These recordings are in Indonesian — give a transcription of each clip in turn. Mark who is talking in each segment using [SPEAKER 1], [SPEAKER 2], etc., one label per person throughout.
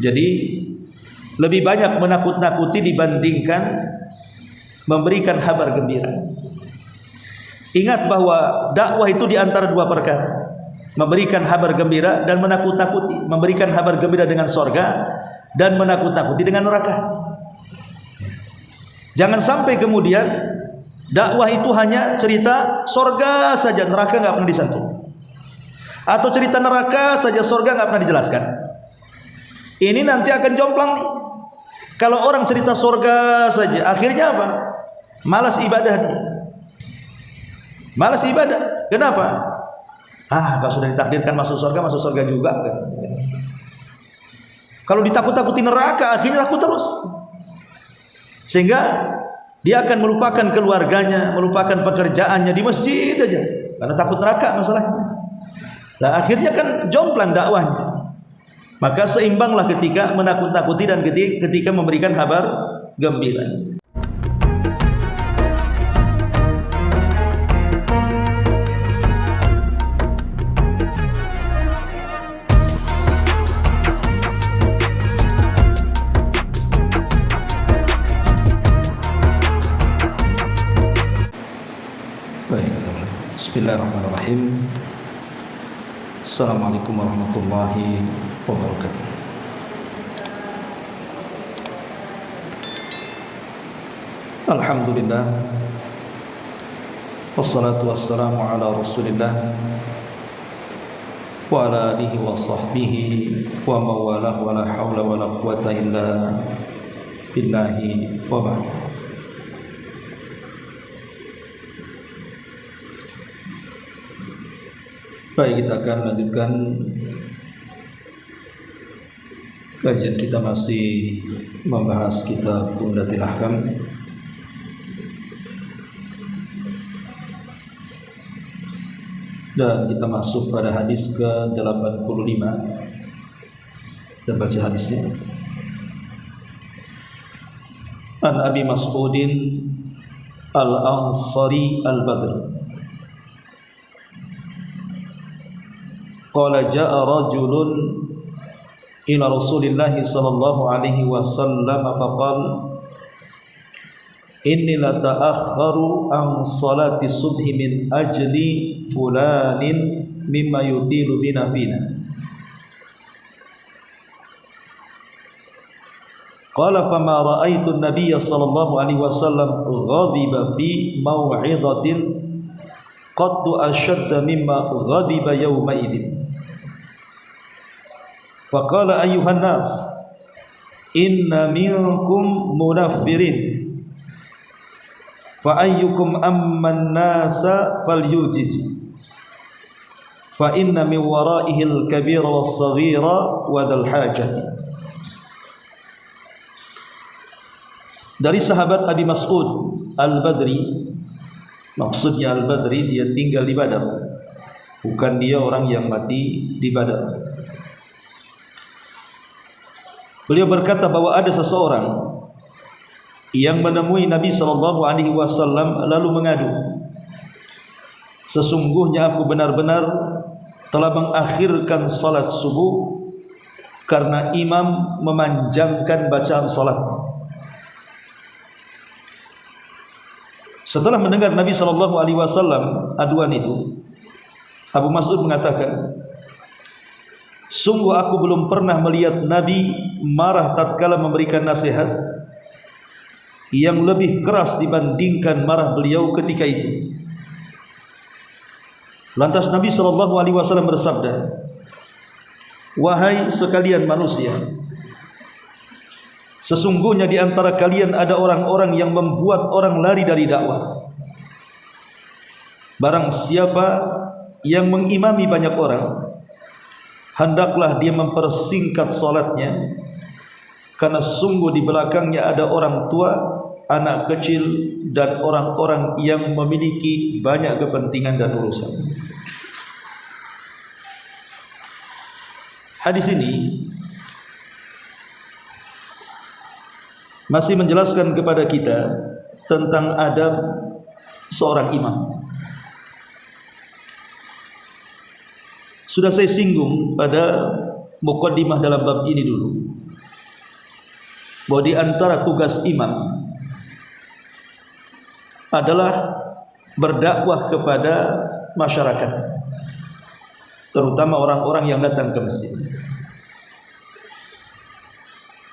[SPEAKER 1] Jadi lebih banyak menakut-nakuti dibandingkan memberikan kabar gembira. Ingat bahwa dakwah itu di antara dua perkara, memberikan kabar gembira dan menakut-nakuti. Memberikan kabar gembira dengan sorga dan menakut-nakuti dengan neraka. Jangan sampai kemudian dakwah itu hanya cerita sorga saja, neraka nggak pernah disentuh, atau cerita neraka saja, sorga nggak pernah dijelaskan. Ini nanti akan jomplang nih. Kalau orang cerita sorga saja, akhirnya apa? Malas ibadah dia. Malas ibadah. Kenapa? Kalau sudah ditakdirkan masuk surga juga. Kalau ditakut-takuti neraka, akhirnya takut terus. Sehingga dia akan melupakan keluarganya, melupakan pekerjaannya di masjid aja, karena takut neraka masalahnya. Nah, akhirnya kan jomplang dakwahnya. Maka seimbanglah ketika menakut-nakuti dan ketika memberikan kabar gembira. Bismillahirrahmanirrahim. Assalamualaikum warahmatullahi wabarakatuh. Alhamdulillah, wassalatu wassalamu ala rasulillah wa ala alihi wa sahbihi wa mawalah wa la hawla wa la quwata illa billahi wa ba'd. Baik, kita akan lanjutkan kajian kita, masih membahas kitab Umdatul Ahkam. Dan kita masuk pada hadis ke-85. Kita baca hadisnya. An Abi Mas'udin Al-Ansari Al-Badri qala jaa rajulun ila Rasulillah sallallahu alaihi wasallam faqala inni la ta'akhkharu an salati subhi min ajli fulanin mimma yutilu bina fina. Qala fama ra'aitu an-nabiyya sallallahu alaihi wasallam ghadiba fi maw'idatin qattu ashadda mimma ghadiba yawma idin. Faqala ayyuhan nas inna minkum munaffirin fa ayyukum amman nasa falyujij fa inna min waraihi al-kabira was-saghira wa dhal hajati. Dari sahabat Abi Mas'ud Al-Badri, maksudnya Al-Badri dia tinggal di Badar, bukan dia orang yang mati di Badar. Beliau berkata bahwa ada seseorang yang menemui Nabi SAW lalu mengadu, sesungguhnya aku benar-benar telah mengakhirkan salat subuh karena imam memanjangkan bacaan salat. Setelah mendengar Nabi SAW aduan itu, Abu Mas'ud mengatakan, sungguh aku belum pernah melihat Nabi marah tatkala memberikan nasihat yang lebih keras dibandingkan marah beliau ketika itu. Lantas Nabi SAW bersabda, wahai sekalian manusia, sesungguhnya di antara kalian ada orang-orang yang membuat orang lari dari dakwah. Barang siapa yang mengimami banyak orang, hendaklah dia mempersingkat salatnya, karena sungguh di belakangnya ada orang tua, anak kecil, dan orang-orang yang memiliki banyak kepentingan dan urusan. Hadis ini masih menjelaskan kepada kita tentang adab seorang imam. Sudah saya singgung pada muqaddimah dalam bab ini dulu, bahwa di antara tugas imam adalah berdakwah kepada masyarakat, terutama orang-orang yang datang ke masjid.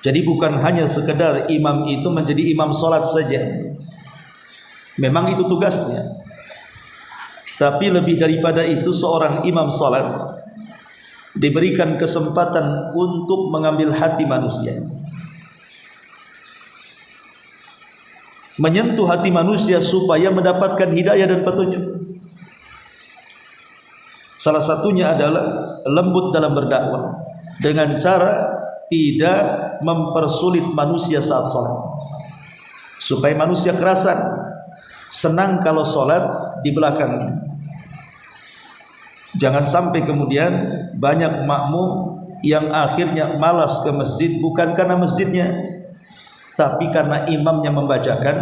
[SPEAKER 1] Jadi bukan hanya sekedar imam itu menjadi imam salat saja, memang itu tugasnya, tapi lebih daripada itu seorang imam salat diberikan kesempatan untuk mengambil hati manusia, menyentuh hati manusia supaya mendapatkan hidayah dan petunjuk. Salah satunya adalah lembut dalam berdakwah dengan cara tidak mempersulit manusia saat sholat, supaya manusia kerasan senang kalau sholat di belakangnya. Jangan sampai kemudian banyak makmum yang akhirnya malas ke masjid, bukan karena masjidnya, tapi karena imamnya membacakan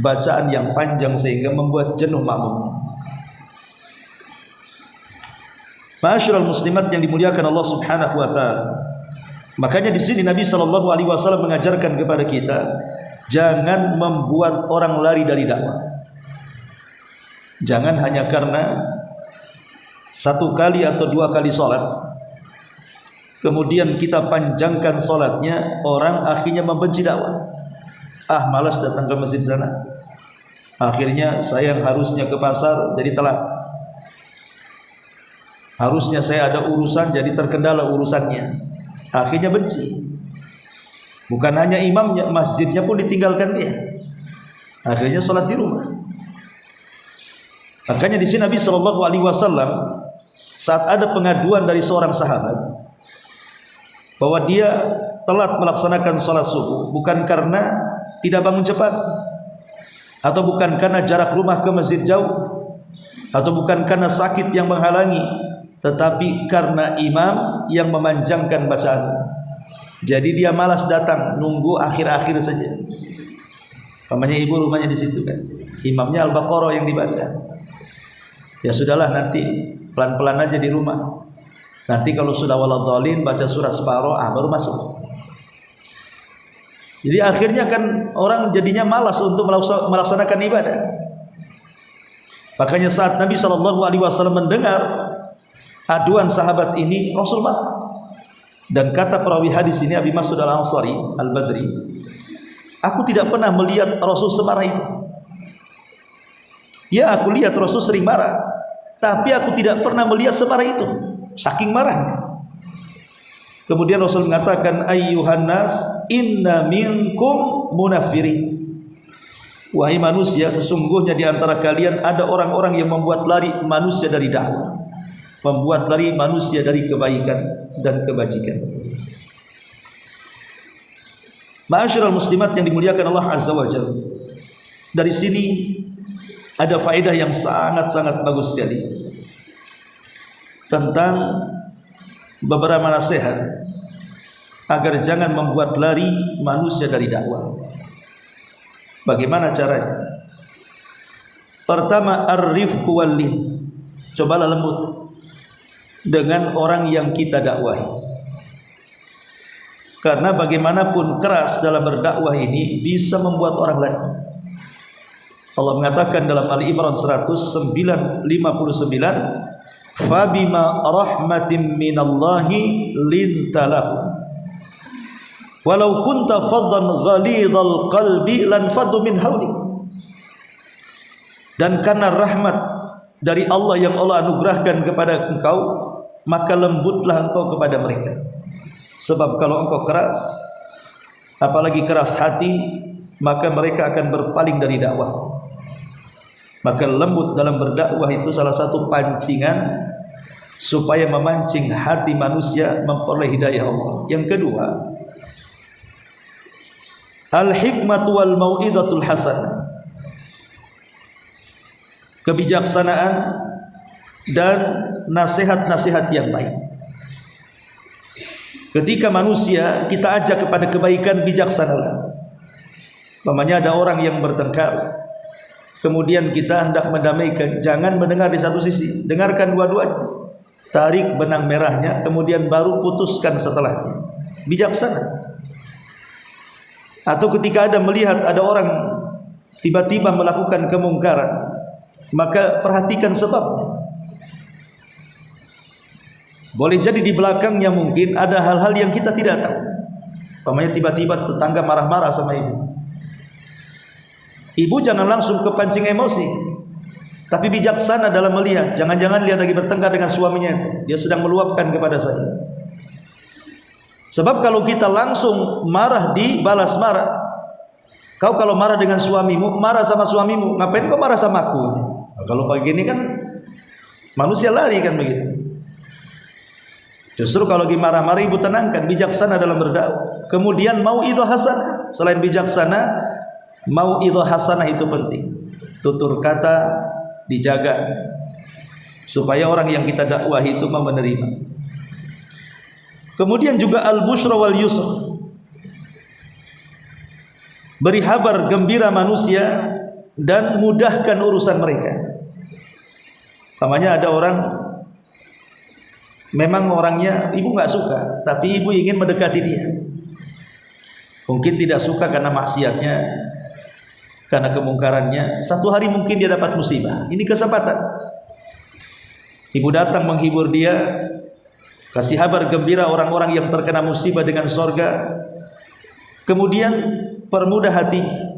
[SPEAKER 1] bacaan yang panjang sehingga membuat jenuh makmumnya. Ma'asyiral muslimat yang dimuliakan Allah Subhanahu wa taala, makanya di sini Nabi sallallahu alaihi wasallam mengajarkan kepada kita jangan membuat orang lari dari dakwah. Jangan hanya karena satu kali atau dua kali sholat kemudian kita panjangkan sholatnya, orang akhirnya membenci dakwah. Malas datang ke masjid sana, akhirnya saya yang harusnya ke pasar jadi telat, harusnya saya ada urusan jadi terkendala urusannya, akhirnya benci. Bukan hanya imamnya, masjidnya pun ditinggalkan dia, akhirnya sholat di rumah. Makanya di sini Nabi Shallallahu Alaihi Wasallam saat ada pengaduan dari seorang sahabat bahwa dia telat melaksanakan sholat subuh, bukan karena tidak bangun cepat, atau bukan karena jarak rumah ke masjid jauh, atau bukan karena sakit yang menghalangi, tetapi karena imam yang memanjangkan bacaannya. Jadi dia malas datang, nunggu akhir-akhir saja. Namanya ibu rumahnya di situ kan, imamnya Al-Baqarah yang dibaca. Ya sudahlah, nanti pelan-pelan aja di rumah. Nanti kalau sudah waladhdallin baca surat separuh, baru masuk. Jadi akhirnya kan orang jadinya malas untuk melaksanakan ibadah. Makanya saat Nabi Shallallahu Alaihi Wasallam mendengar aduan sahabat ini, Rasul marah. Dan kata perawi hadis ini, Abi Mas'ud Al-Ansari Al-Badri, aku tidak pernah melihat Rasul semarah itu. Ya, aku lihat Rasul sering marah, tapi aku tidak pernah melihat semarah itu, saking marahnya. Kemudian Rasul mengatakan, ayyuhan nas inna minkum munafirin. Wahai manusia, sesungguhnya di antara kalian ada orang-orang yang membuat lari manusia dari dakwah, membuat lari manusia dari kebaikan dan kebajikan. Ma'asyiral muslimat yang dimuliakan Allah Azza wa Jalla, dari sini ada faedah yang sangat-sangat bagus sekali tentang beberapa nasihat agar jangan membuat lari manusia dari dakwah. Bagaimana caranya? Pertama, ar-rifqu wal-lin. Cobalah lembut dengan orang yang kita dakwahi. Karena bagaimanapun keras dalam berdakwah ini bisa membuat orang lari. Allah mengatakan dalam Ali Imran 159, fabima rahmatin minallahi lintalahum walau kunta faddan ghalidhal qalbi lanfaddu min hawlik. Dan karena rahmat dari Allah yang Allah anugerahkan kepada engkau, maka lembutlah engkau kepada mereka. Sebab kalau engkau keras, apalagi keras hati, maka mereka akan berpaling dari dakwah. Maka lembut dalam berdakwah itu salah satu pancingan supaya memancing hati manusia memperoleh hidayah Allah. Yang kedua, al-hikmatu wal mau'izatul hasanah. Kebijaksanaan dan nasihat-nasihat yang baik. Ketika manusia kita ajak kepada kebaikan, bijaksanalah. Umpamanya ada orang yang bertengkar, kemudian kita hendak mendamaikan, jangan mendengar di satu sisi, dengarkan dua-duanya. tarik benang merahnya, kemudian baru putuskan setelahnya. Bijaksana. Atau ketika ada melihat ada orang tiba-tiba melakukan kemungkaran, maka perhatikan sebabnya. Boleh jadi di belakangnya mungkin ada hal-hal yang kita tidak tahu. Umpamanya tiba-tiba tetangga marah-marah sama ibu. Ibu jangan langsung kepancing emosi, tapi bijaksana dalam melihat. Jangan-jangan dia lagi bertengkar dengan suaminya itu, dia sedang meluapkan kepada saya. Sebab kalau kita langsung marah dibalas marah. Kau kalau marah dengan suamimu, marah sama suamimu, ngapain kau marah sama aku? Nah, kalau begini kan manusia lari kan begitu. Justru kalau lagi marah-marah ibu tenangkan, bijaksana dalam berdakwah. Kemudian mau'idhah hasanah. Selain bijaksana, mau'idhah hasanah itu penting. Tutur kata dijaga supaya orang yang kita dakwah itu mau menerima. Kemudian juga al-busyra wal yusr. Beri kabar gembira manusia dan mudahkan urusan mereka. Namanya ada orang memang orangnya ibu nggak suka, tapi ibu ingin mendekati dia. Mungkin tidak suka karena maksiatnya, karena kemungkarannya. Satu hari mungkin dia dapat musibah. Ini kesempatan. Ibu datang menghibur dia, kasih kabar gembira orang-orang yang terkena musibah dengan sorga. Kemudian permudah hatinya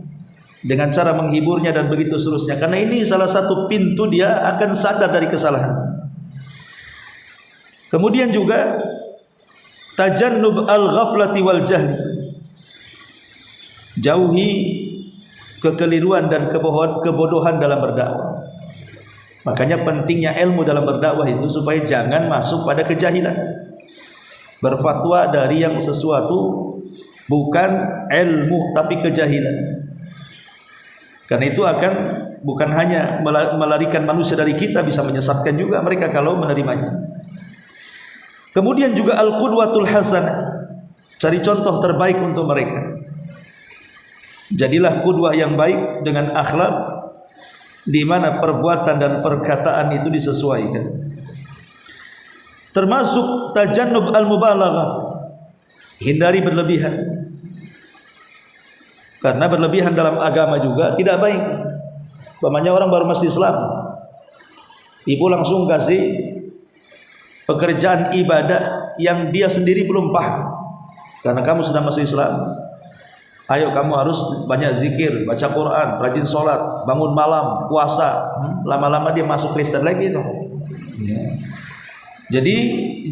[SPEAKER 1] dengan cara menghiburnya dan begitu seterusnya. Karena ini salah satu pintu dia akan sadar dari kesalahannya. Kemudian juga tajannub al-ghaflati wal jahli. Jauhi kekeliruan dan kebodohan dalam berdakwah. Makanya pentingnya ilmu dalam berdakwah itu supaya jangan masuk pada kejahilan. Berfatwa dari yang sesuatu bukan ilmu tapi kejahilan. Karena itu akan bukan hanya melarikan manusia dari kita, bisa menyesatkan juga mereka kalau menerimanya. Kemudian juga al-qudwatul hasanah. Cari contoh terbaik untuk mereka. Jadilah qudwah yang baik dengan akhlak di mana perbuatan dan perkataan itu disesuaikan. Termasuk tajannub al-mubalaghah. Hindari berlebihan. Karena berlebihan dalam agama juga tidak baik. Umpamanya orang baru masuk Islam, ibu langsung kasih pekerjaan ibadah yang dia sendiri belum paham. Karena kamu sudah masuk Islam, ayo kamu harus banyak zikir, baca Quran, rajin sholat, bangun malam, puasa. Lama-lama dia masuk Kristen lagi itu. Jadi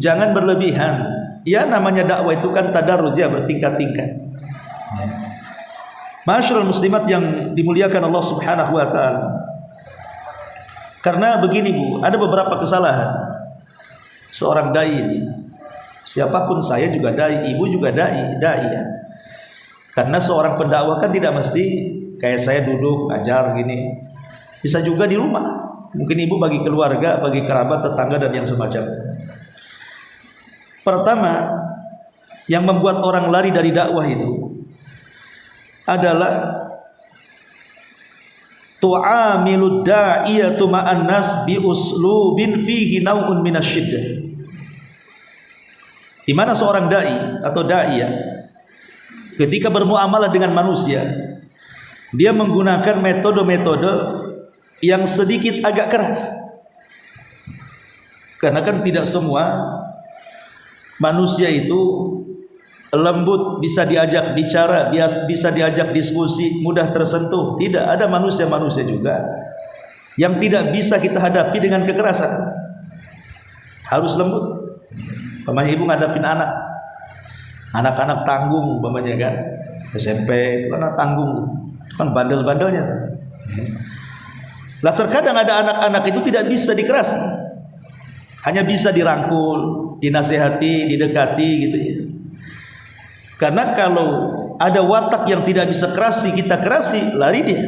[SPEAKER 1] jangan berlebihan. Ya namanya dakwah itu kan tadarruj, ya bertingkat-tingkat. Masyaallah muslimat yang dimuliakan Allah Subhanahu wa taala. Karena begini Bu, ada beberapa kesalahan seorang dai ini. Siapapun, saya juga dai, ibu juga dai ya. Karena seorang pendakwah kan tidak mesti kayak saya duduk ngajar gini. Bisa juga di rumah. Mungkin ibu bagi keluarga, bagi kerabat, tetangga dan yang semacamnya. Pertama, yang membuat orang lari dari dakwah itu adalah tu'amilud da'iyatu ma'an nas bi uslubin fihi naw'un minasyiddah. Di mana seorang dai atau da'iyah ketika bermuamalah dengan manusia, dia menggunakan metode-metode yang sedikit agak keras. Karena kan tidak semua manusia itu lembut, bisa diajak bicara, bisa diajak diskusi, mudah tersentuh. Tidak, ada manusia-manusia juga yang tidak bisa kita hadapi dengan kekerasan. Harus lembut. Umpamanya ibu ngadapin anak-anak tanggung, umpamanya kan SMP, karena tanggung, kan bandel-bandelnya tuh. Lah terkadang ada anak-anak itu tidak bisa dikerasi, hanya bisa dirangkul, dinasehati, didekati gitu ya. Karena kalau ada watak yang tidak bisa kerasi, kita kerasi, lari dia,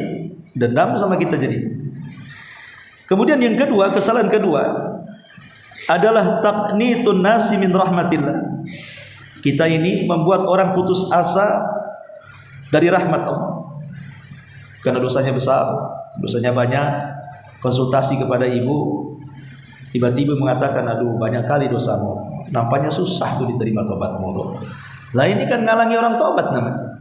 [SPEAKER 1] dendam sama kita jadi. Kemudian yang kedua, kesalahan kedua adalah taqnitun nasi min rahmatillah. Kita ini membuat orang putus asa dari rahmat Allah. Karena dosanya besar, dosanya banyak, konsultasi kepada ibu, tiba-tiba mengatakan, aduh banyak kali dosamu, nampaknya susah tuh diterima tobatmu tuh. Lah ini kan ngalangi orang tobat namanya.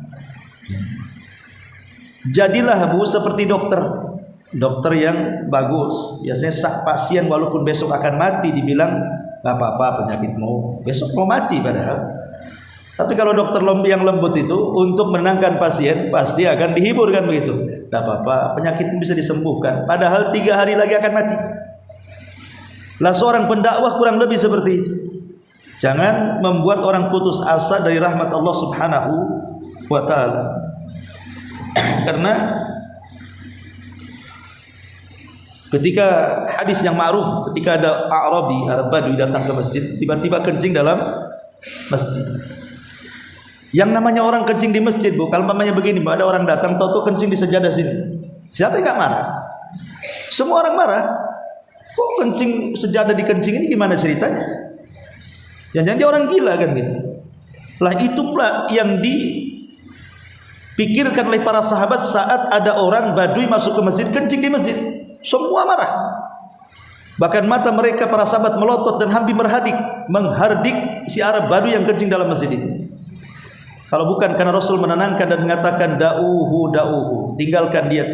[SPEAKER 1] Jadilah Bu seperti dokter yang bagus. Biasanya pasien walaupun besok akan mati dibilang gak apa-apa penyakitmu, besok mau mati padahal. Tapi kalau dokter yang lembut itu untuk menenangkan pasien pasti akan dihibur kan begitu. Gak apa-apa, penyakitmu bisa disembuhkan, padahal 3 hari lagi akan mati. Lah seorang pendakwah kurang lebih seperti itu. Jangan membuat orang putus asa dari rahmat Allah Subhanahu wa ta'ala. Karena ketika hadis yang ma'ruf, ketika ada Arabi, Arab Badui datang ke masjid, tiba-tiba kencing dalam masjid. Yang namanya orang kencing di masjid, Bu, kalau namanya begini, ada orang datang tahu-tahu kencing di sejadah sini, siapa yang gak marah? Semua orang marah. Kok kencing sejadah di kencing ini gimana ceritanya? Jangan-jangan dia orang gila kan gitu. Lah itu pula yang dipikirkan oleh para sahabat saat ada orang Badui masuk ke masjid, kencing di masjid. Semua marah. Bahkan mata mereka para sahabat melotot dan hampir menghardik si Arab Badui yang kencing dalam masjid ini. Kalau bukan karena Rasul menenangkan dan mengatakan da'uhu, tinggalkan dia,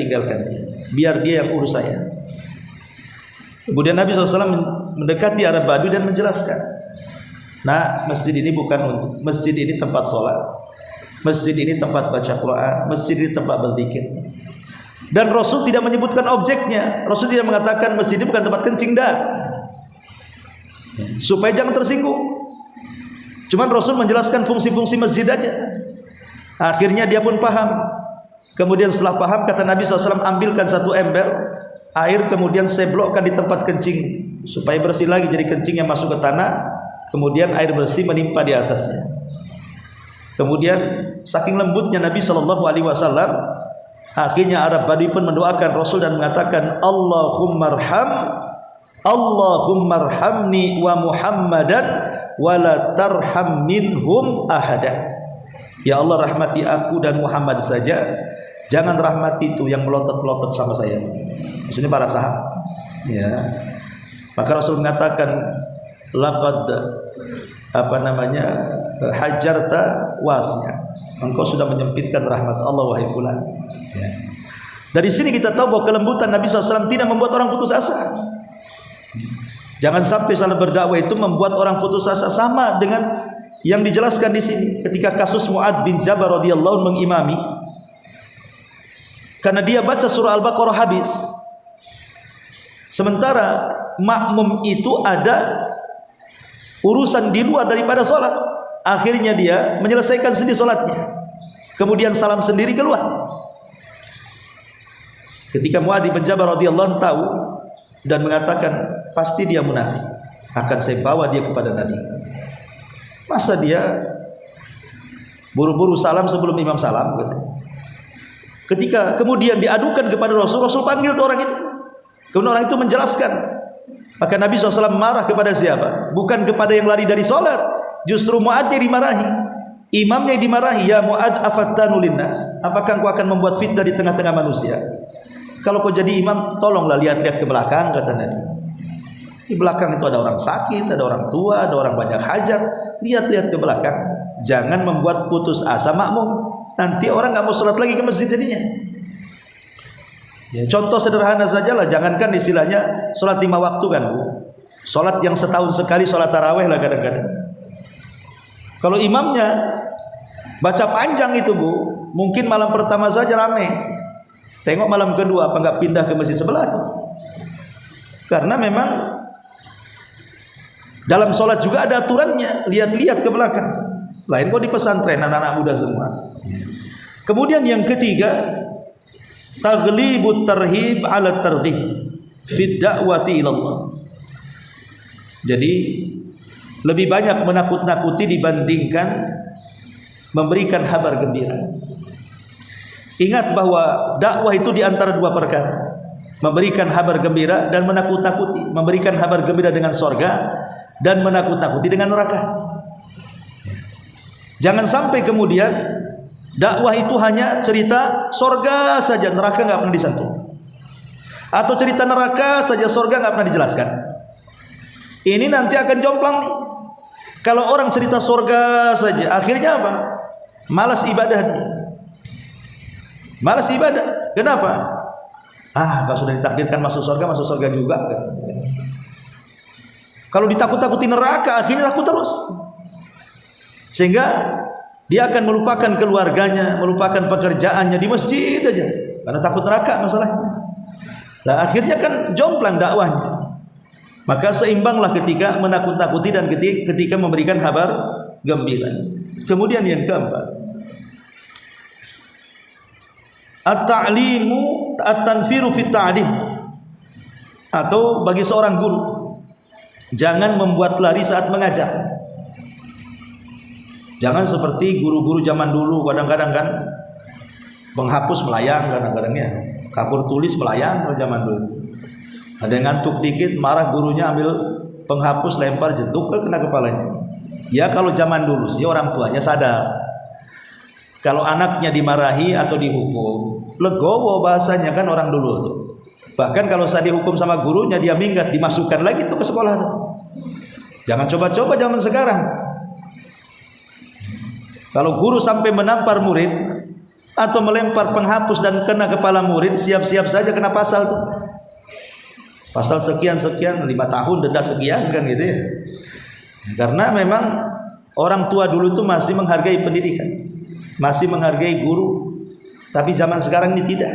[SPEAKER 1] biar dia yang urus saya. Kemudian Nabi SAW mendekati Arab Badui dan menjelaskan, nah masjid ini bukan untuk, masjid ini tempat sholat, masjid ini tempat baca Quran, masjid ini tempat berzikir. Dan Rasul tidak menyebutkan objeknya. Rasul tidak mengatakan masjid ini bukan tempat kencing dah, supaya jangan tersinggung. Cuman Rasul menjelaskan fungsi-fungsi masjid aja. Akhirnya dia pun paham. Kemudian setelah paham, kata Nabi SAW, ambilkan 1 ember air, kemudian seblokkan di tempat kencing supaya bersih lagi. Jadi kencing yang masuk ke tanah, kemudian air bersih menimpa di atasnya. Kemudian saking lembutnya Nabi SAW, akhirnya Arab Badui pun mendoakan Rasul dan mengatakan, Allahumma arhamni wa Muhammadan wala tarham minhum ahada. Ya Allah, rahmati aku dan Muhammad saja, jangan rahmati itu yang melotot-melotot sama saya. Maksudnya para sahabat. Ya. Maka Rasul mengatakan, laqad hajarta wasi'a. Engkau sudah menyempitkan rahmat Allah wahai fulan. Ya. Dari sini kita tahu bahwa kelembutan Nabi SAW tidak membuat orang putus asa. Jangan sampai salah berdakwah itu membuat orang putus asa, sama dengan yang dijelaskan di sini ketika kasus Mu'adz bin Jabal radhiyallahu anhu mengimami, karena dia baca surah Al-Baqarah habis, sementara makmum itu ada urusan di luar daripada sholat. Akhirnya dia menyelesaikan sendiri sholatnya, kemudian salam sendiri keluar. Ketika Mu'adz bin Jabal radhiyallahu anhu tahu dan mengatakan, pasti dia munafik, akan saya bawa dia kepada Nabi. Masa dia buru-buru salam sebelum imam salam gitu. Ketika kemudian diadukan kepada Rasul, Rasul panggil tuh orang itu, kemudian orang itu menjelaskan. Maka Nabi SAW marah kepada siapa? Bukan kepada yang lari dari sholat, justru Mu'adz yang dimarahi, imamnya yang dimarahi. Ya Mu'adz, afattanu linnas, apakah engkau akan membuat fitnah di tengah-tengah manusia? Kalau kau jadi imam, tolonglah lihat-lihat ke belakang, kata Nabi. Di belakang itu ada orang sakit, ada orang tua, ada orang banyak hajat. Lihat-lihat ke belakang. Jangan membuat putus asa makmum. Nanti orang nggak mau sholat lagi ke masjid jadinya. Ya, contoh sederhana saja lah. Jangankan istilahnya sholat 5 waktu kan, Bu. Sholat yang setahun sekali, sholat taraweh lah kadang-kadang. Kalau imamnya baca panjang itu, Bu, mungkin malam pertama saja ramai. Tengok malam kedua apa nggak pindah ke masjid sebelah tuh. Karena memang dalam sholat juga ada aturannya, lihat-lihat ke belakang. Lain kok di pesantren anak-anak muda semua. Kemudian yang ketiga, taghlibut tarhib ala targhib fi da'wati ila Allah. Jadi lebih banyak menakut-nakuti dibandingkan memberikan kabar gembira. Ingat bahwa dakwah itu di antara 2 perkara, memberikan kabar gembira dan menakut-nakuti. Memberikan kabar gembira dengan surga dan menakut-nakuti dengan neraka. Jangan sampai kemudian dakwah itu hanya cerita surga saja, neraka nggak pernah disentuh, atau cerita neraka saja, surga nggak pernah dijelaskan. Ini nanti akan jomplang nih. Kalau orang cerita surga saja, akhirnya apa? Malas ibadah dia. Malas ibadah. Kenapa? Kalau sudah ditakdirkan masuk surga juga. Kalau ditakut-takuti neraka, akhirnya takut terus. Sehingga dia akan melupakan keluarganya, melupakan pekerjaannya di masjid aja, karena takut neraka masalahnya. Nah, akhirnya kan jomplang dakwahnya. Maka seimbanglah ketika menakut-takuti dan ketika memberikan kabar gembira. Kemudian yang keempat, at-ta'limu at-tanfiru fit ta'lim, atau bagi seorang guru jangan membuat lari saat mengajar. Jangan seperti guru-guru zaman dulu, kadang-kadang kan penghapus melayang, kadang-kadangnya kapur tulis melayang. Kalau zaman dulu ada yang ngantuk dikit, marah gurunya, ambil penghapus lempar, jeduk kena kepalanya. Ya kalau zaman dulu sih orang tuanya sadar. Kalau anaknya dimarahi atau dihukum, legowo bahasanya kan orang dulu tuh. Bahkan kalau saya dihukum sama gurunya, dia minggat, dimasukkan lagi tuh ke sekolah tuh. Jangan coba-coba zaman sekarang. Kalau guru sampai menampar murid atau melempar penghapus dan kena kepala murid, siap-siap saja kena pasal tuh. Pasal sekian-sekian, 5 tahun denda sekian kan gitu ya. Karena memang orang tua dulu tuh masih menghargai pendidikan, masih menghargai guru. Tapi zaman sekarang ini tidak.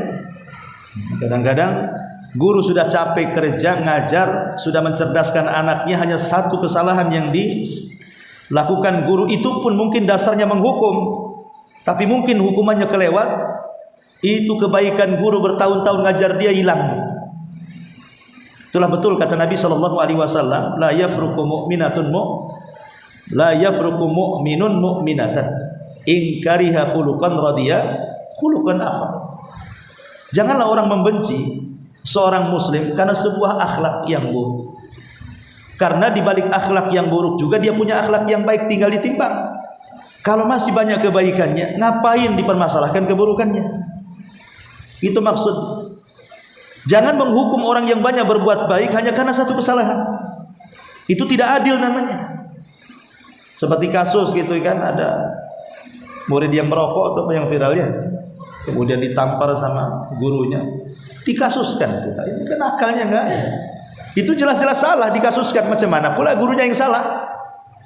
[SPEAKER 1] Kadang-kadang guru sudah capek kerja ngajar, sudah mencerdaskan anaknya, hanya satu kesalahan yang dilakukan guru itu pun mungkin dasarnya menghukum, tapi mungkin hukumannya kelewat. Itu kebaikan guru bertahun-tahun ngajar dia hilang. Itulah betul kata Nabi SAW, la yafruqu mu'minun mu'minatan in kariha khuluqan radiya khuluqan akhar. Janganlah orang membenci seorang muslim karena sebuah akhlak yang buruk. Karena di balik akhlak yang buruk juga dia punya akhlak yang baik, tinggal ditimbang. Kalau masih banyak kebaikannya, ngapain dipermasalahkan keburukannya? Itu maksud. Jangan menghukum orang yang banyak berbuat baik hanya karena satu kesalahan. Itu tidak adil namanya. Seperti kasus gitu kan, ada murid yang merokok atau apa yang viralnya, kemudian ditampar sama gurunya, dikasuskan. Ini kan akalnya enggak ada. Itu jelas-jelas salah, dikasuskan. Macam mana pula gurunya yang salah?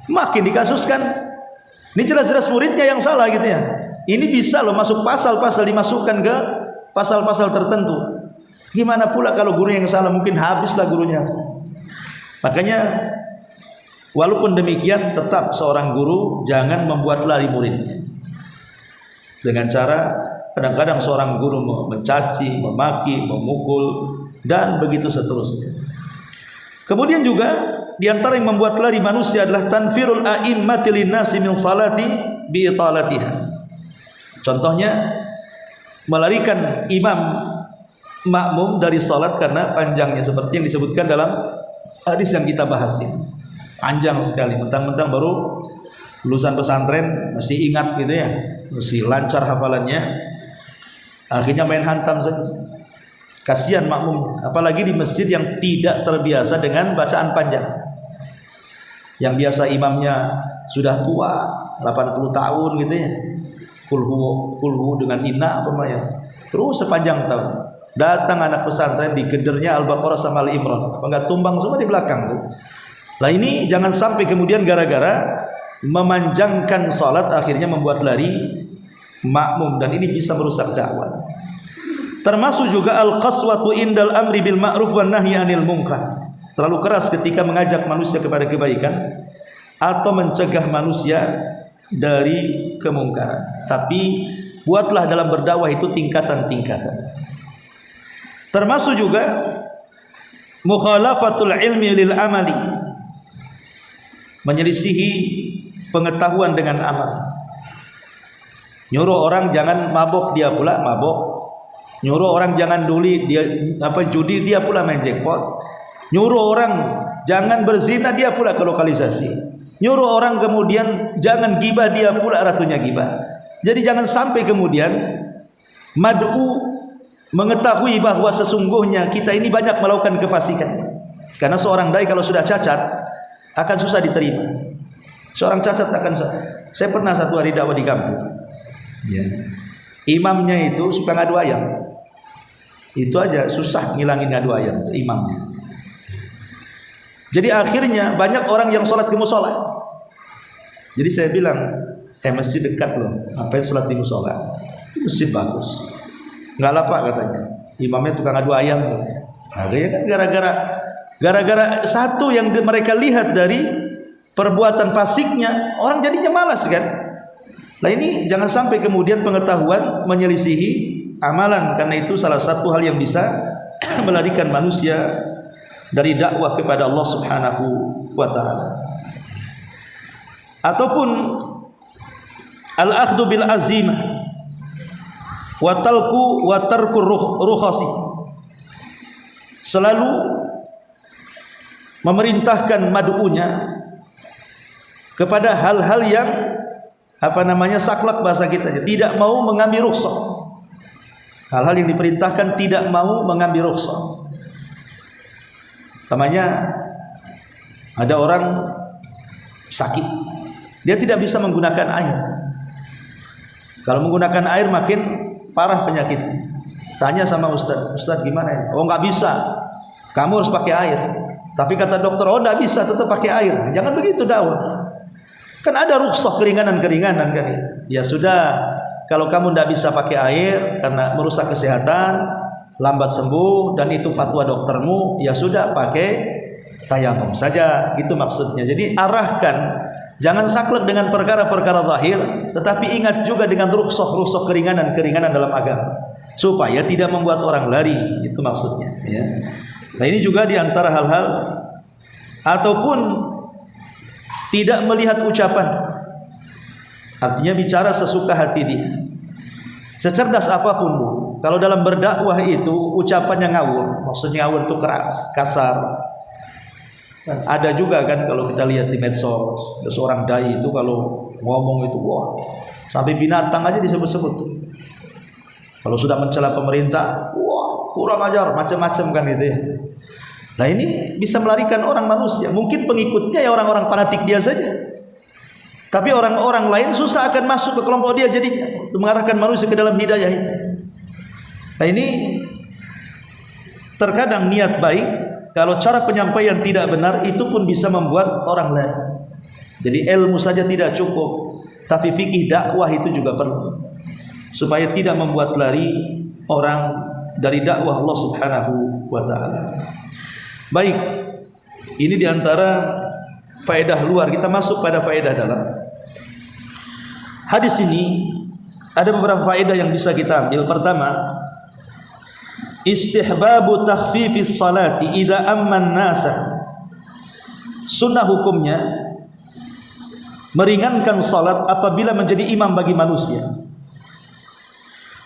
[SPEAKER 1] Makin dikasuskan. Ini jelas-jelas muridnya yang salah gitu ya. Ini bisa loh masuk pasal-pasal, dimasukkan ke pasal-pasal tertentu. Gimana pula kalau guru yang salah, mungkin habislah gurunya. Makanya walaupun demikian, tetap seorang guru jangan membuat lari muridnya. Dengan cara kadang-kadang seorang guru mencaci, memaki, memukul, dan begitu seterusnya. Kemudian juga di antara yang membuat lari manusia adalah tanfirul a'immati linnasi min salati bi italatiha. Contohnya melarikan imam makmum dari salat karena panjangnya, seperti yang disebutkan dalam hadis yang kita bahas ini. Panjang sekali, mentang-mentang baru lulusan pesantren masih ingat gitu ya, masih lancar hafalannya, akhirnya main hantam saja. Kasihan makmumnya, apalagi di masjid yang tidak terbiasa dengan bacaan panjang. Yang biasa imamnya sudah tua, 80 tahun gitu ya, kulhu dengan inna apa namanya, terus sepanjang tahun. Datang anak pesantren, digedernya Al-Baqarah sama Al-Imran, apa enggak tumbang semua di belakang tuh. Nah ini jangan sampai kemudian gara-gara memanjangkan salat akhirnya membuat lari makmum, dan ini bisa merusak dakwah. Termasuk juga al-qaswatu indal amri bil ma'ruf wan nahyi 'anil munkar. Terlalu keras ketika mengajak manusia kepada kebaikan atau mencegah manusia dari kemungkaran. Tapi buatlah dalam berdakwah itu tingkatan-tingkatan. Termasuk juga mukhalafatul ilmi lil amali, menyelisihi pengetahuan dengan amal. Nyuruh orang jangan mabok, dia pula mabok. Nyuruh orang jangan judi, dia pula main jackpot. Nyuruh orang jangan berzina, dia pula ke lokalisasi. Nyuruh orang kemudian jangan gibah, dia pula ratunya gibah. Jadi jangan sampai kemudian mad'u mengetahui bahwa sesungguhnya kita ini banyak melakukan kefasikan. Karena seorang dai kalau sudah cacat akan susah diterima. Seorang cacat akan saya pernah satu hari dakwah di kampung. Ya. Imamnya itu suka ngadu ayam. Itu aja susah ngilangin ngadu ayam itu imamnya. Jadi akhirnya banyak orang yang sholat ke musola. Jadi saya bilang, masjid dekat loh, ngapain sholat di musola? Masjid bagus. Enggak lah Pak katanya. Imamnya tukang ngadu ayam. Akhirnya kan gara-gara satu yang mereka lihat dari perbuatan fasiknya, orang jadinya malas kan. Nah ini jangan sampai kemudian pengetahuan menyelisihi amalan, karena itu salah satu hal yang bisa melarikan manusia dari dakwah kepada Allah Subhanahu wa taala. Ataupun al-akhdhu bil azimah wa tarku rukhasi. Selalu memerintahkan mad'unya kepada hal-hal yang saklek bahasa kita, tidak mau mengambil rukhsah. Hal-hal yang diperintahkan tidak mau mengambil rukhsah. Namanya ada orang sakit, dia tidak bisa menggunakan air. Kalau menggunakan air makin parah penyakitnya. Tanya sama Ustaz gimana ini? Oh nggak bisa, kamu harus pakai air. Tapi kata dokter, oh nggak bisa, tetap pakai air. Jangan begitu dakwah. Kan ada rukhsah keringanan-keringanan kan itu. Ya sudah, kalau kamu tidak bisa pakai air karena merusak kesehatan, lambat sembuh dan itu fatwa doktermu, ya sudah pakai tayamum saja, itu maksudnya. Jadi arahkan, jangan saklek dengan perkara-perkara zahir, tetapi ingat juga dengan rukhsah keringanan-keringanan dalam agama, supaya tidak membuat orang lari, itu maksudnya ya. Nah ini juga diantara hal-hal. Ataupun tidak melihat ucapan, artinya bicara sesuka hati dia. Secerdas apapun Bu, kalau dalam berdakwah itu ucapannya ngawur, maksudnya ngawur itu keras, kasar. Dan ada juga kan kalau kita lihat di medsos, seorang dai itu kalau ngomong itu wah, sampai binatang aja disebut-sebut tuh. Kalau sudah mencela pemerintah, wah kurang ajar, macam-macam kan gitu ya. Nah ini bisa melarikan orang manusia. Mungkin pengikutnya ya orang-orang fanatik dia saja, tapi orang-orang lain susah akan masuk ke kelompok dia, jadinya mengarahkan manusia ke dalam hidayah itu. Nah ini terkadang niat baik, kalau cara penyampaian tidak benar, itu pun bisa membuat orang lari. Jadi ilmu saja tidak cukup, tapi fikih dakwah itu juga perlu, supaya tidak membuat lari orang dari dakwah Allah Subhanahu wa taala. Baik, ini diantara faedah luar. Kita masuk pada faedah dalam. Hadis ini ada beberapa faedah yang bisa kita ambil. Pertama, istihbabu takhfifis salati idza amman nasa. Sunnah hukumnya meringankan salat apabila menjadi imam bagi manusia.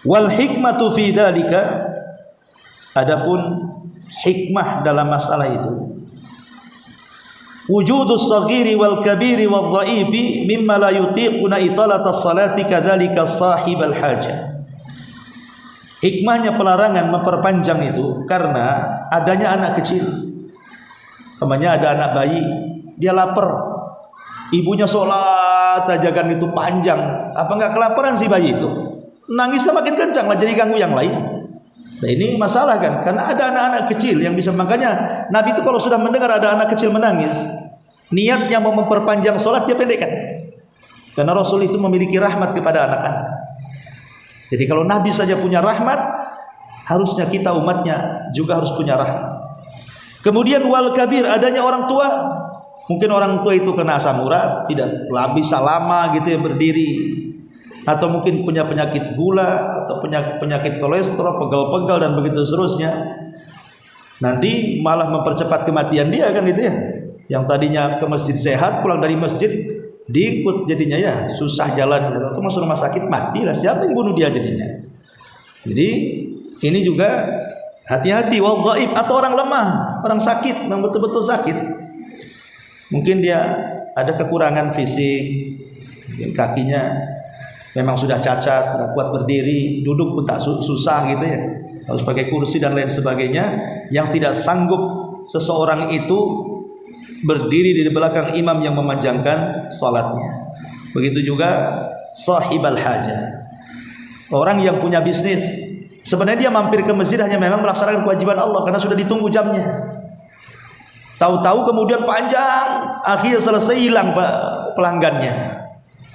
[SPEAKER 1] Wal hikmatu fi dzalika, adapun hikmah dalam masalah itu, wujudus saghiri wal kabiri wal dhaifi mimma la yutiquna italata salati kadzalika sahibal hajah. Hikmahnya pelarangan memperpanjang itu karena adanya anak kecil. Namanya ada anak bayi, dia lapar, ibunya sholat aja kan itu panjang, apa enggak kelaparan si bayi itu? Nangisnya makin kencang lah, jadi ganggu yang lain. Nah ini masalah kan, karena ada anak-anak kecil yang bisa, makanya Nabi itu kalau sudah mendengar ada anak kecil menangis, niatnya mau memperpanjang sholat dia pendekkan, karena Rasul itu memiliki rahmat kepada anak-anak. Jadi kalau Nabi saja punya rahmat, harusnya kita umatnya juga harus punya rahmat. Kemudian wal kabir, adanya orang tua, mungkin orang tua itu kena asam urat, tidak bisa lama gitu ya berdiri, atau mungkin punya penyakit gula atau penyakit kolesterol, pegal-pegal dan begitu seterusnya. Nanti malah mempercepat kematian dia kan itu ya. Yang tadinya ke masjid sehat, pulang dari masjid diikut jadinya ya susah jalan, atau masuk rumah sakit mati lah, siapa yang bunuh dia jadinya. Jadi ini juga hati-hati, wal dhaif, atau orang lemah, orang sakit, yang betul-betul sakit. Mungkin dia ada kekurangan fisik, mungkin kakinya memang sudah cacat, tidak kuat berdiri, duduk pun tak susah gitu ya, harus pakai kursi dan lain sebagainya, yang tidak sanggup seseorang itu berdiri di belakang imam yang memanjangkan salatnya. Begitu juga sahibal hajah, orang yang punya bisnis, sebenarnya dia mampir ke masjid hanya memang melaksanakan kewajiban Allah karena sudah ditunggu jamnya. Tahu-tahu kemudian panjang, akhirnya selesai hilang pelanggannya,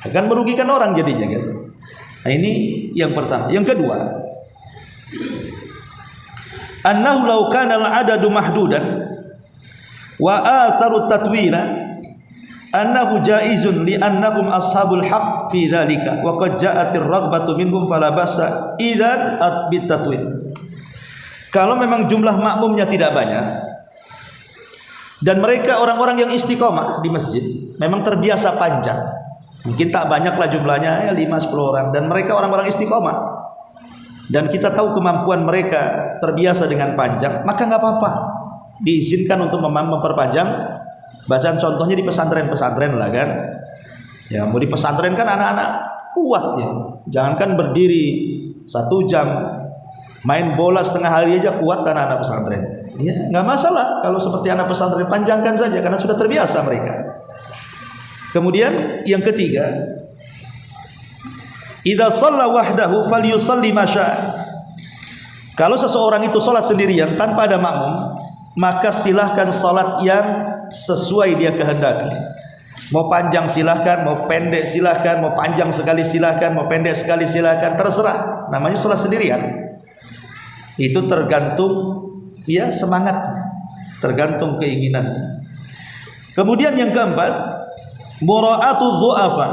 [SPEAKER 1] akan merugikan orang jadinya kan. Nah, ini yang pertama. Yang kedua, annahu law kana al-adadu mahdudan wa atharu tatwila annahu jaizun li annahum ashabul haqq fi dzalika wa qad ja'atir raghbatu minhum fala basa idzan bit tatwil. Kalau memang jumlah makmumnya tidak banyak dan mereka orang-orang yang istiqomah di masjid, memang terbiasa panjang, mungkin tak banyaklah jumlahnya, ya 5-10 orang, dan mereka orang-orang istiqomah, dan kita tahu kemampuan mereka terbiasa dengan panjang, maka nggak apa-apa, diizinkan untuk memperpanjang bacaan. Contohnya di pesantren-pesantren lah kan, ya mau di pesantren kan anak-anak kuat ya, jangankan berdiri 1 jam, main bola setengah hari aja kuat anak-anak pesantren. Ya, nggak masalah kalau seperti anak pesantren, panjangkan saja karena sudah terbiasa mereka. Kemudian yang ketiga, idza shalla wahdahu falyusalli ma syaa. Kalau seseorang itu salat sendirian tanpa ada makmum, maka silahkan salat yang sesuai dia kehendaki. Mau panjang silahkan, mau pendek silahkan, mau panjang sekali silahkan, mau pendek sekali silahkan, terserah. Namanya salat sendirian. Itu tergantung ya semangatnya, tergantung keinginannya. Kemudian yang keempat, mura'atu dhu'afa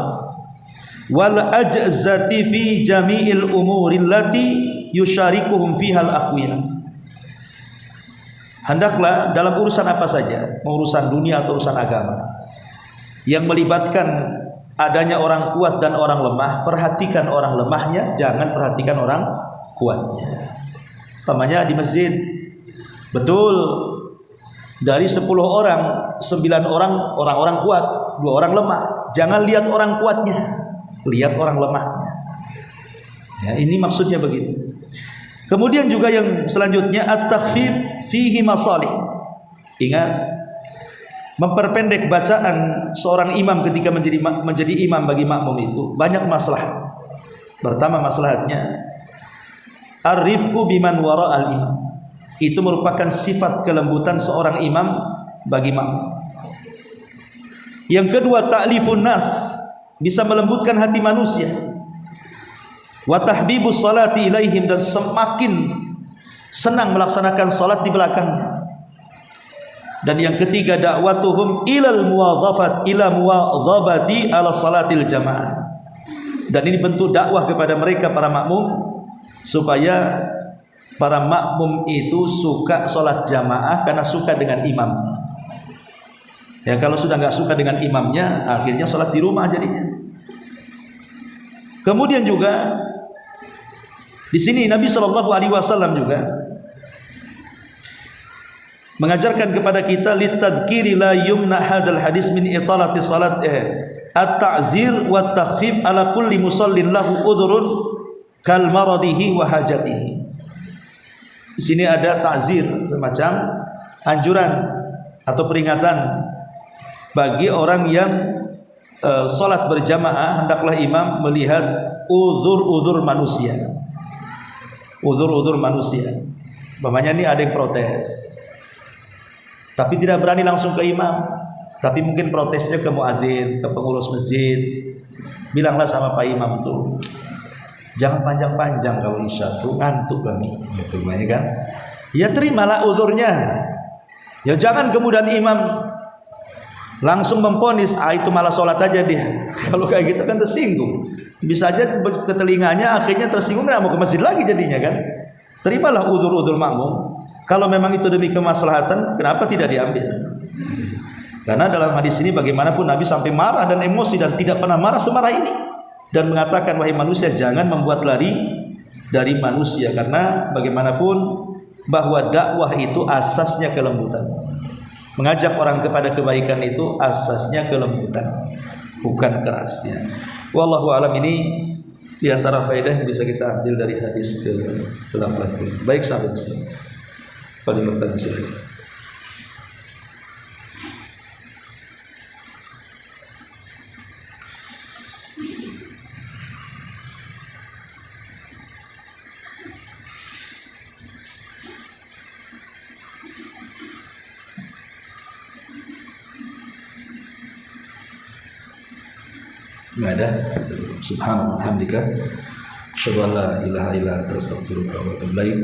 [SPEAKER 1] wal ajzati fi jami'il umuri allati yusyarikuhum fiha al-aqwiya. Hendaklah dalam urusan apa saja, urusan dunia atau urusan agama, yang melibatkan adanya orang kuat dan orang lemah, perhatikan orang lemahnya, jangan perhatikan orang kuatnya. Umpamanya di masjid, betul dari 10 orang 9 orang orang-orang kuat, 2 orang lemah, jangan lihat orang kuatnya, lihat orang lemahnya. Ya, ini maksudnya begitu. Kemudian juga yang selanjutnya at-takhfif fihi masalih. Ingat, memperpendek bacaan seorang imam ketika menjadi imam bagi makmum itu banyak maslahat. Pertama maslahatnya ar-rifqu biman wara al-imam. Itu merupakan sifat kelembutan seorang imam bagi makmum. Yang kedua ta'lifun nas, bisa melembutkan hati manusia. Wa tahbibus salati ilaihim, dan semakin senang melaksanakan salat di belakangnya. Dan yang ketiga da'watuhum ilal muwadhafat ila muwadhabati ala salatil jamaah. Dan ini bentuk dakwah kepada mereka para makmum supaya para makmum itu suka salat jamaah karena suka dengan imamnya. Ya, kalau sudah nggak suka dengan imamnya, akhirnya salat di rumah jadinya. Kemudian juga di sini Nabi SAW juga mengajarkan kepada kita litadhkiri la yumna hadal hadis min italati salat at-ta'zir wa takhfif ala kulli musallin lahu udhrun kal maradihi wa hajatihi. Di sini ada ta'zir, semacam anjuran atau peringatan bagi orang yang salat berjamaah, hendaklah imam melihat uzur-uzur manusia. Uzur-uzur manusia. Umpamanya ini ada yang protes, tapi tidak berani langsung ke imam, tapi mungkin protesnya ke muadzin, ke pengurus masjid. Bilanglah sama Pak Imam tuh, jangan panjang-panjang kalau isya tuh, ngantuk kami, gitu kan? Ya terimalah uzurnya. Ya jangan kemudian imam langsung memponis, itu malah sholat aja dia. Kalau kayak gitu kan tersinggung. Bisa aja ke telinganya, akhirnya tersinggung, nggak mau ke masjid lagi jadinya kan. Terimalah uzur-uzur makmum. Kalau memang itu demi kemaslahatan, kenapa tidak diambil? Karena dalam hadis ini bagaimanapun Nabi sampai marah dan emosi, dan tidak pernah marah semarah ini, dan mengatakan, wahai manusia, jangan membuat lari dari manusia, karena bagaimanapun bahwa dakwah itu asasnya kelembutan. Mengajak orang kepada kebaikan itu asasnya kelembutan, bukan kerasnya. Wallahu alam. Ini diantara faedah yang bisa kita ambil dari hadis ke-80. Baik, sampai di sini. Pada pertanyaan silakan. Enggak ada. Subhanallah, hamdika, asyhadu an la ilaha illa anta, astaghfiruka wa atubu ilaik.